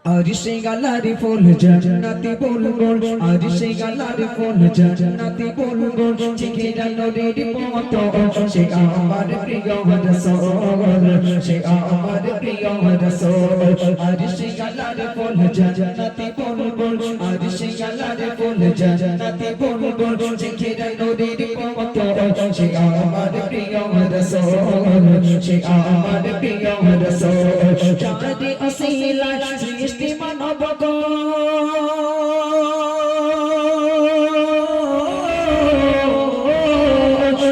আরশে গালারি ফুল জান্নাতি বুলবুল আরশে গালারি ফুল জান্নাতি বুলবুল চিকিরা নদীর মতো সে আমার প্রিয় রাসূল সে আমার প্রিয় রাসূল আরশে গালারি ফুল জান্নাতি বুলবুল আরশে গালারি ফুল জান্নাতি বুলবুল চিকিরা নদীর মতো সে আমার প্রিয় রাসূল সে আমার প্রিয় রাসূল চাঁদে আসিলা সৃষ্টি মানব গো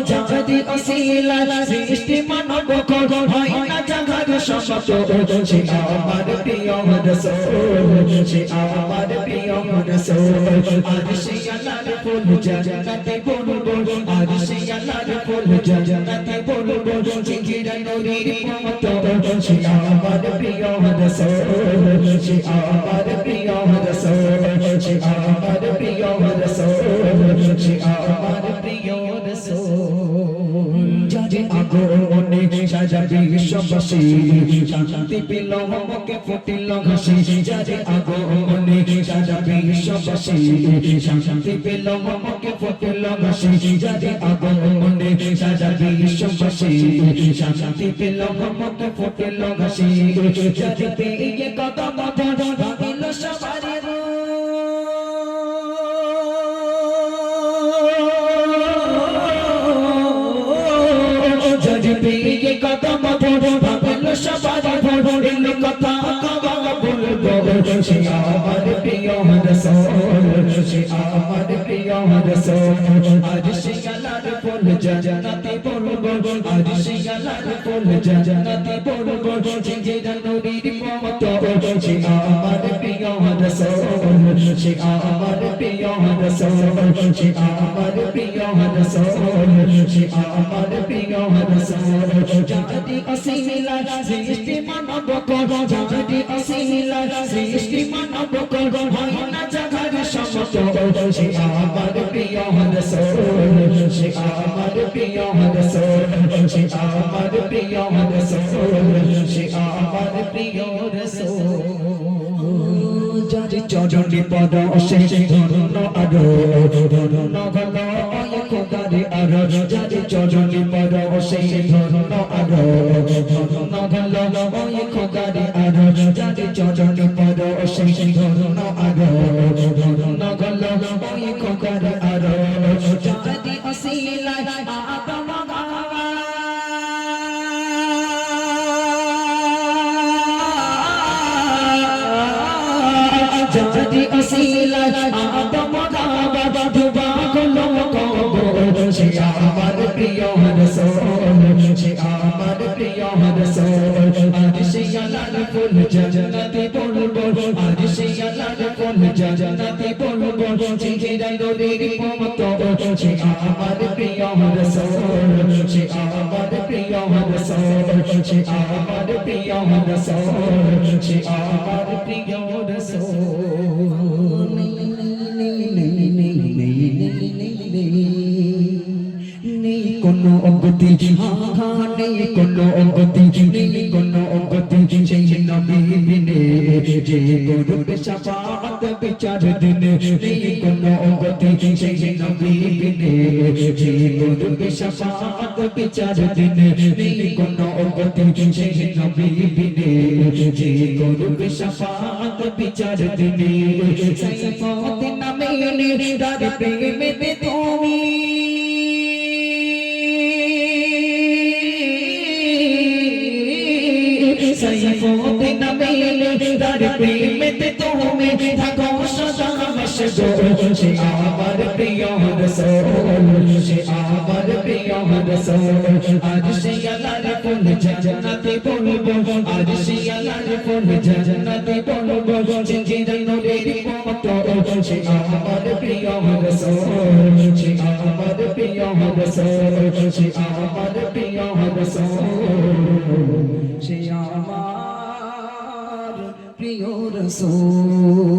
চাঁদে আসিলা সৃষ্টি মানব গো হয় না জাগার সমত সে আমার প্রিয় রাসূল সে আমার প্রিয় রাসূল আরশে আল্লাহর ফুল জান্নাতে বুলবুল আরশে আল্লাহর ফুল জান্নাতে বুলবুল চিকিরা নূরের মতো সে আমার প্রিয় রাসূল সে আমার প্রিয় রাসূল সে আমার প্রিয় রাসূল সে আমার প্রিয় রাসূল যারে আগমনে সাজাবে বিশ্ববাসী শান্তি পেল মমকে ফুটিল হাসি যারে আগমনে সাজাবে বিশ্ববাসী শান্তি পেল মমকে ফুটিল হাসি যারে আগমনে সাজাবে বিশ্ববাসী শান্তি পেল মমকে ফুটিল হাসি যারে পেয়ে কদম ভাঙিল সবারে পেয়ে কদম ভাঙিল সবারে এলো কথা বলবো সে আমার প্রিয় রাসূল সে আমার প্রিয় রাসূল আরশে আল্লাহর ফুল জান্নাতে বুলবুল আরশে আল্লাহর ফুল জান্নাতে বুলবুল চিকিরা নূরের মতো সে আমার প্রিয় রাসূল সে আমার প্রিয় রাসূল সে আমার প্রিয় রাসূল সে আমার প্রিয় রাসূল চাঁদে আসিলা সৃষ্টি মানব গো চাঁদে আসিলা সৃষ্টি মানব গো হয় না জাগার সমত সে আমার প্রিয় রাসূল সে আমার প্রিয় রাসূল সে আমার প্রিয় রাসূল সে আমার প্রিয় রাসূল যারে চরণে পদ সে ধন্য আরো ধন্য গল খোদারে আরো যারে চরণে পদ সে ধন্য আরো ধন্য গল খোদারে আরো যারে চরণে পদ সে ধন্য আরো ধন্য গল খোদারে আরো যারে আসিলা আদম যারে আসিলা আদম গাবা দুবা গলো কবর সে আমার প্রিয় রাসূল সে আমার প্রিয় রাসূল আরশে আল্লাহর ফুল জান্নাতে বুলবুল আরশে আল্লাহর ফুল জান্নাতে বুলবুল চিকিরা নূরের মতো সে আমার প্রিয় রাসূল সে আমার প্রিয় রাসূল সে আমার প্রিয় রাসূল সে আমার প্রিয় রাসূল নেই কোনো অগতি নেই কোনো অগতি নেই কোনো অগতি সেই নবী বিনে যে করবে শাফাআত বিচার দিনে নেই কোনো অগতি সেই নবী বিনে যে করবে শাফাআত বিচার দিনে নেই কোনো অগতি সেই নবী বিনে যে করবে শাফাআত বিচার দিনে সাইফাত নামে নিদার প্রেমে তুমি সাইফতে নামে তার প্রেমেতে তুমি থাকো সদা মশগুল সে আমার প্রিয় রাসূল সে আমার প্রিয় রাসূল আরশে আল্লাহর ফুল জান্নাতে বুলবুল আরশে আল্লাহর ফুল জান্নাতে বুলবুল চিকিরা নূরের মতো সে আমার প্রিয় রাসূল সে আমার প্রিয় রাসূল সে আমার প্রিয় রাসূল সে আমার প্রিয় রাসূল